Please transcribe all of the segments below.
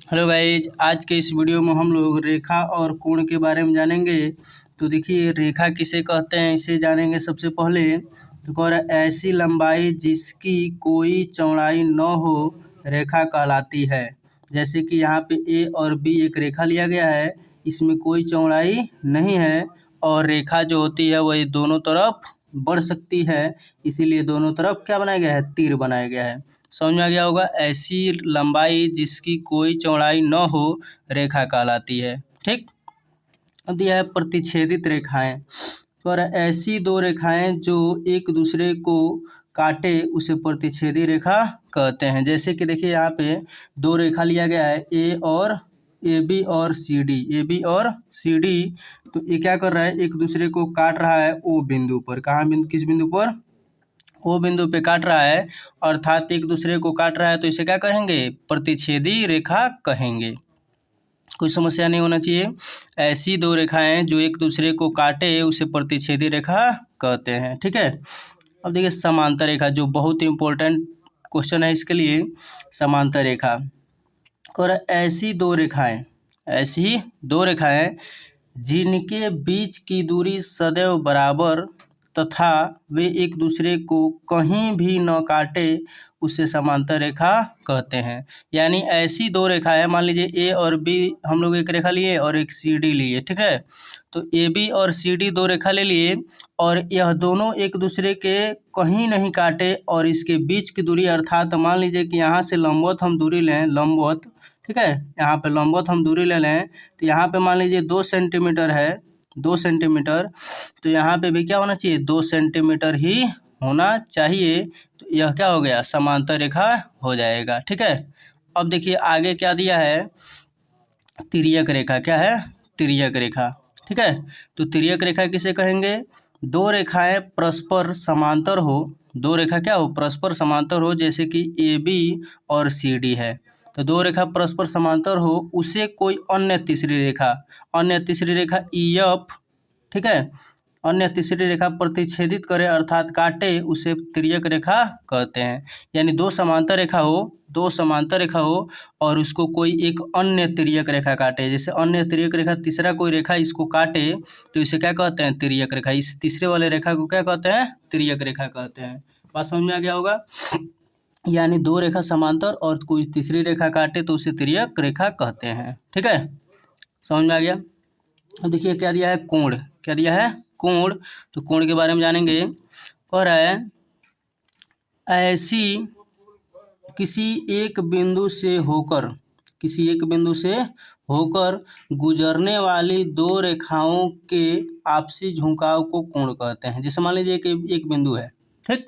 Hello guys, आज के इस वीडियो में हम लोग रेखा और कोण के बारे में जानेंगे। तो देखिए, रेखा किसे कहते हैं इसे जानेंगे। सबसे पहले तो कह रहा है ऐसी लंबाई जिसकी कोई चौड़ाई न हो रेखा कहलाती है। जैसे कि यहाँ पे ए और बी एक रेखा लिया गया है, इसमें कोई चौड़ाई नहीं है और रेखा जो होती है वही दोनों तरफ बढ़ सकती है, इसीलिए दोनों तरफ क्या बनाया गया है, तीर बनाया गया है। समझ में आ गया होगा। ऐसी लंबाई जिसकी कोई चौड़ाई न हो रेखा कहलाती है। ठीक। अब दिया है प्रतिच्छेदित रेखाएं। पर ऐसी दो रेखाएं जो एक दूसरे को काटे उसे प्रतिच्छेदी रेखा कहते हैं। जैसे कि देखिए, यहाँ पे दो रेखा लिया गया है, ए बी और सी डी। ए बी और सी डी, तो ये क्या कर रहा है, एक दूसरे को काट रहा है ओ बिंदु पर। कहाँ बिंदु, किस बिंदु पर, वो बिंदु पे काट रहा है, अर्थात एक दूसरे को काट रहा है, तो इसे क्या कहेंगे, प्रतिच्छेदी रेखा कहेंगे। कोई समस्या नहीं होना चाहिए। ऐसी दो रेखाएं जो एक दूसरे को काटे उसे प्रतिच्छेदी रेखा कहते हैं। ठीक है। अब देखिए समांतर रेखा, जो बहुत इंपॉर्टेंट क्वेश्चन है इसके लिए। समांतर रेखा और ऐसी दो रेखाएं जिनके बीच की दूरी सदैव बराबर तथा वे एक दूसरे को कहीं भी न काटे उसे समांतर रेखा कहते हैं। यानी ऐसी दो रेखा है, मान लीजिए ए और बी हम लोग एक रेखा लिए और एक सी डी लिए। ठीक है। तो ए बी और सी डी दो रेखा ले लिए और यह दोनों एक दूसरे के कहीं नहीं काटे और इसके बीच की दूरी, अर्थात मान लीजिए कि यहाँ से लंबवत हम दूरी लें, लंबवत। ठीक है, यहाँ पे लंबवत हम दूरी ले लें, तो यहाँ पे मान लीजिए 2 सेंटीमीटर है, 2 सेंटीमीटर, तो यहाँ पे भी क्या होना चाहिए, 2 सेंटीमीटर ही होना चाहिए। तो यह क्या हो गया, समांतर रेखा हो जाएगा। ठीक है। अब देखिए आगे क्या दिया है, तिर्यक रेखा। क्या है, तिर्यक रेखा। ठीक है। तो तिर्यक रेखा किसे कहेंगे, दो रेखाएं परस्पर समांतर हो, दो रेखा क्या हो, परस्पर समांतर हो। जैसे कि ए बी और सी डी है, तो दो रेखा परस्पर समांतर हो, उसे कोई अन्य तीसरी रेखा ई एफ, ठीक है, अन्य तीसरी रेखा प्रतिच्छेदित करे अर्थात काटे उसे तिर्यक रेखा कहते हैं। यानी दो समांतर रेखा हो और उसको कोई एक अन्य तिर्यक रेखा काटे, जैसे अन्य तिर्यक रेखा तीसरा कोई रेखा इसको काटे तो इसे क्या कहते हैं, तिर्यक रेखा। इस तीसरे वाले रेखा को क्या कहते हैं, तिर्यक रेखा कहते हैं। बात समझ में आ गया होगा। यानी दो रेखा समांतर और कोई तीसरी रेखा काटे तो उसे तिर्यक रेखा कहते हैं। ठीक है, समझ में आ गया। अब देखिए क्या दिया है, कोण। क्या दिया है, कोण। तो कोण के बारे में जानेंगे। कह रहा है ऐसी किसी एक बिंदु से होकर गुजरने वाली दो रेखाओं के आपसी झुकाव को कोण कहते हैं। जैसे मान लीजिए कि एक बिंदु है, ठीक,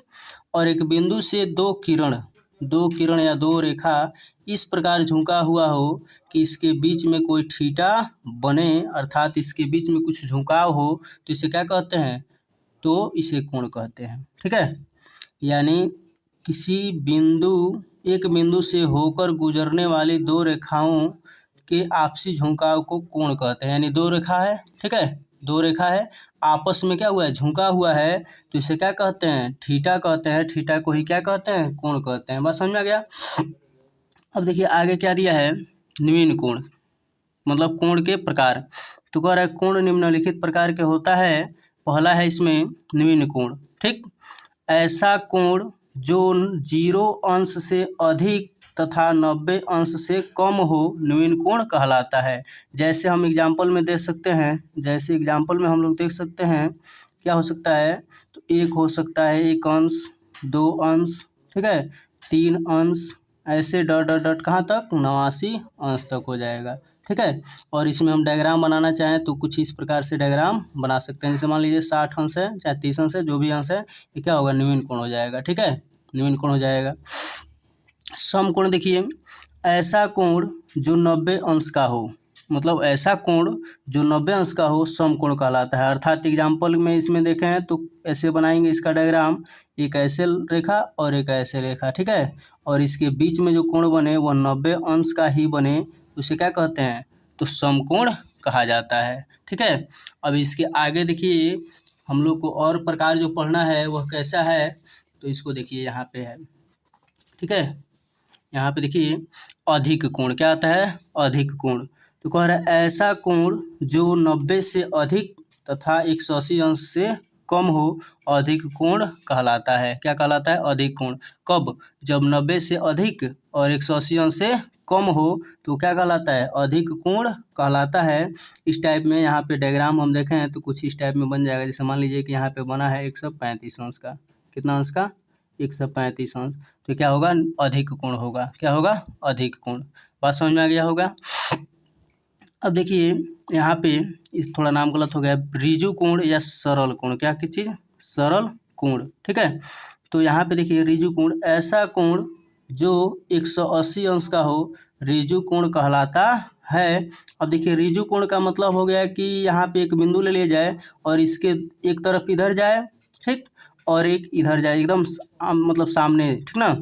और एक बिंदु से दो किरण या दो रेखा इस प्रकार झुका हुआ हो कि इसके बीच में कोई थीटा बने, अर्थात इसके बीच में कुछ झुकाव हो, तो इसे क्या कहते हैं, तो इसे कोण कहते हैं। ठीक है। यानी एक बिंदु से होकर गुजरने वाली दो रेखाओं के आपसी झुकाव को कोण कहते हैं। यानी दो रेखा है, ठीक है, दो रेखा है, आपस में क्या हुआ है, झुका हुआ है, तो इसे क्या कहते हैं, थीटा कहते हैं। थीटा को ही क्या कहते हैं, कोण कहते हैं। बस समझ में आ गया। अब देखिए आगे क्या दिया है, न्यून कोण, मतलब कोण के प्रकार। तो कह रहा है कोण निम्नलिखित प्रकार के होता है। पहला है इसमें न्यून कोण। ठीक, ऐसा कोण जो 0 अंश से अधिक तथा 90 अंश से कम हो न्यून कोण कहलाता है। जैसे हम एग्जाम्पल में देख सकते हैं, हम लोग देख सकते हैं क्या हो सकता है, तो एक हो सकता है 1 अंश, 2 अंश, ठीक है, 3 अंश, ऐसे डॉट डॉट डॉट कहाँ तक, 89 अंश तक हो जाएगा। ठीक है। और इसमें हम डायग्राम बनाना चाहें तो कुछ इस प्रकार से डायग्राम बना सकते हैं। जैसे मान लीजिए 60 अंश है चाहे 30 अंश है, जो भी अंश है ये क्या होगा, न्यून कोण हो जाएगा। ठीक है, न्यून कोण हो जाएगा। समकोण देखिए, ऐसा कोण जो 90 अंश का हो, मतलब ऐसा कोण जो 90 अंश का हो समकोण कहलाता है। अर्थात एग्जाम्पल में इसमें देखें तो ऐसे बनाएंगे इसका डायग्राम, एक ऐसे रेखा और एक ऐसे रेखा, ठीक है, और इसके बीच में जो कोण बने वह 90 अंश का ही बने, उसे क्या कहते हैं, तो समकोण कहा जाता है। ठीक है। अब इसके आगे देखिए हम लोग को और प्रकार जो पढ़ना है वह कैसा है, तो इसको देखिए यहाँ पे है। ठीक है, यहाँ पे देखिए अधिक कोण, क्या आता है? अधिक कोण। तो कह रहा है ऐसा कोण जो 90 से अधिक तथा 180 अंश से कम हो अधिक कोण कहलाता है। क्या कहलाता है? अधिक कोण। कब? जब 90 से अधिक और 180 अंश से कम हो तो क्या कहलाता है? अधिक कोण कहलाता है। इस टाइप में यहाँ पे डायग्राम हम देखें हैं तो कुछ इस टाइप में बन जाएगा। जैसे मान लीजिए कि यहाँ पे बना है 135 अंश का, कितना अंश का? 135 अंश। तो क्या होगा? अधिक कोण होगा। क्या होगा? अधिक कोण। बात समझ में आ गया होगा। अब देखिए यहाँ पे इस थोड़ा नाम गलत हो गया, ऋजु कोण या सरल कोण। क्या किस चीज़? सरल कोण। ठीक है। तो यहाँ पे देखिए ऋजु कोण, ऐसा कोण जो 180 अंश का हो ऋजु कोण कहलाता है। अब देखिए ऋजु कोण का मतलब हो गया कि यहाँ पे एक बिंदु ले लिया जाए और इसके एक तरफ इधर जाए, ठीक, और एक इधर जाए, एकदम मतलब सामने, ठीक ना।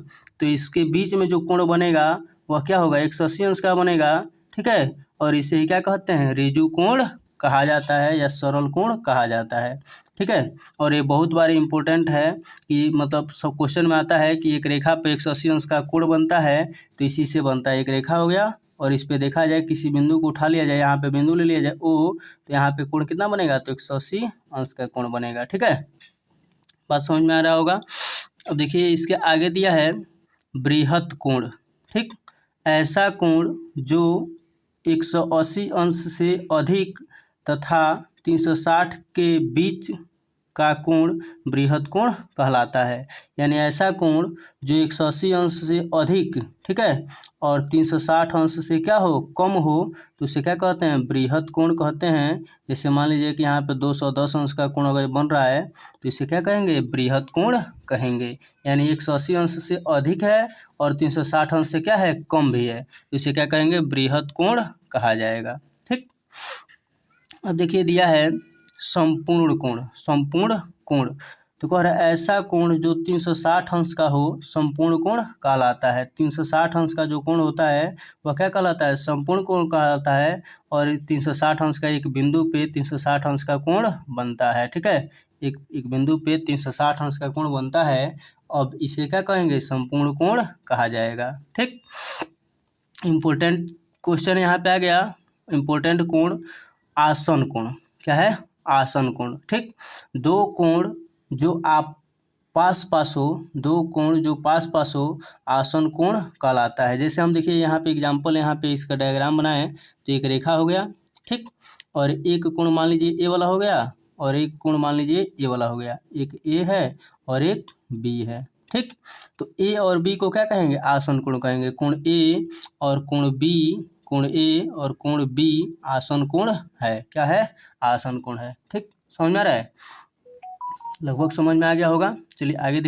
तो इसके बीच में जो कोण बनेगा वह क्या होगा? 180 अंश का बनेगा। ठीक है। और इसे क्या कहते हैं? ऋजु कोण कहा जाता है या सरल कोण कहा जाता है। ठीक है। और ये बहुत बार इम्पोर्टेंट है कि मतलब सब क्वेश्चन में आता है कि एक रेखा पे 180 अंश का कोण बनता है तो इसी से बनता है। एक रेखा हो गया और इस पे देखा जाए किसी बिंदु को उठा लिया जाए, यहाँ पे बिंदु ले लिया जाए ओ, तो यहाँ पे कोण कितना बनेगा? तो 180 अंश का कोण बनेगा। ठीक है। बात समझ में आ रहा होगा। अब देखिए इसके आगे दिया है बृहत कोण। ठीक, ऐसा कोण जो 180 अंश से अधिक तथा 360 के बीच का कोण बृहत कोण कहलाता है। यानी ऐसा कोण जो 180 अंश से अधिक, ठीक है, और 360 अंश से क्या हो? कम हो, तो उसे क्या कहते हैं? बृहत कोण कहते हैं। जैसे मान लीजिए कि यहाँ पे 210 अंश का कोण अगर बन रहा है तो इसे क्या कहेंगे? बृहत कोण कहेंगे। यानी 180 अंश से अधिक है और 360 अंश से क्या है? कम भी है, तो इसे क्या कहेंगे? बृहत कोण कहा जाएगा। ठीक। अब देखिए दिया है संपूर्ण कोण। संपूर्ण कोण तो कह रहा है ऐसा कोण जो 360 अंश का हो संपूर्ण कोण कहलाता है। 360 अंश का जो कोण होता है वह क्या कहलाता है? संपूर्ण कोण कहलाता है। और 360 अंश का एक बिंदु पे 360 अंश का कोण बनता है। ठीक है। एक बिंदु पे 360 अंश का कोण बनता है। अब इसे क्या कहेंगे? संपूर्ण कोण कहा जाएगा। ठीक। इम्पोर्टेंट क्वेश्चन यहाँ पे आ गया। इम्पोर्टेंट कोण आसन कोण। क्या है? आसन कोण। ठीक, दो कोण जो आप पास पास हो, दो कोण जो पास पास हो आसन कोण कहलाता है। जैसे हम देखिए यहाँ पे एग्जांपल, यहाँ पे इसका डायग्राम बनाए तो एक रेखा हो गया, ठीक, और एक कोण मान लीजिए ए वाला हो गया और एक कोण मान लीजिए ए वाला हो गया। एक ए है और एक बी है। ठीक, तो ए और बी को क्या कहेंगे? आसन कोण कहेंगे। कोण ए और कोण बी, कोण ए और कोण बी आसन कोण है। क्या है? आसन कोण है। ठीक, समझ में आ रहा है? लगभग समझ में आ गया होगा। चलिए आगे देखिए।